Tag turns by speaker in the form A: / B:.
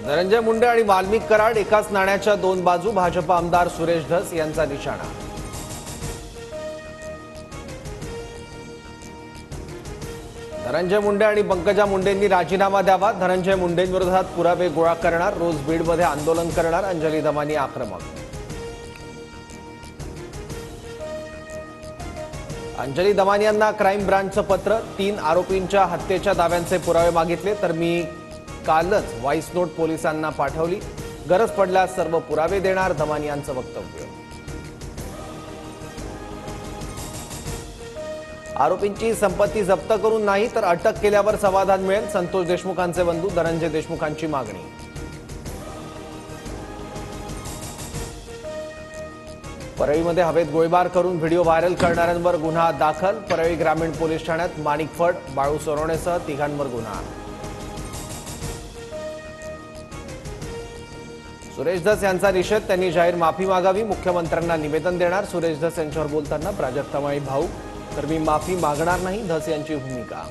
A: धनंजय मुंडे आणि वाल्मिक कराड एकाच नाण्याच्या दोन बाजू। भाजप आमदार सुरेश धस यांचा निशाणा। धनंजय मुंडे आणि पंकजा मुंडेंनी राजीनामा द्यावा। धनंजय मुंडेंविरोधात पुरावे गोळा करणार, रोज बीडमध्ये आंदोलन करणार। अंजली दमानी आक्रमक। अंजली दमानी यांना क्राईम ब्रांचचं पत्र। 3 आरोपींच्या हत्येच्या दाव्यांचे पुरावे मागितले, तर मी कालच व्हॉइस नोट पोलिसांना पाठवली। गरज पडल्यास सर्व पुरावे देणार, दमानी यांचं वक्तव्य। आरोपींची संपत्ती जप्त करून नाही तर अटक केल्यावर समाधान मिळेल, संतोष देशमुखांचे बंधू धनंजय देशमुखांची मागणी। परळीमध्ये हवेत गोळीबार करून व्हिडिओ व्हायरल करणाऱ्यांवर गुन्हा दाखल। परळी ग्रामीण पोलीस ठाण्यात माणिक फड, बाळू सोनवणेसह 3घांवर गुन्हा। सुरेश धस यांचा निषेध, त्यांनी जाहीर माफी मागावी। मुख्यमंत्र्यांना निवेदन देणार। सुरेश धस यांच्यावर बोलताना प्राजक्तामाई भाऊ, तर मी माफी मागणार नाही, धस यांची भूमिका।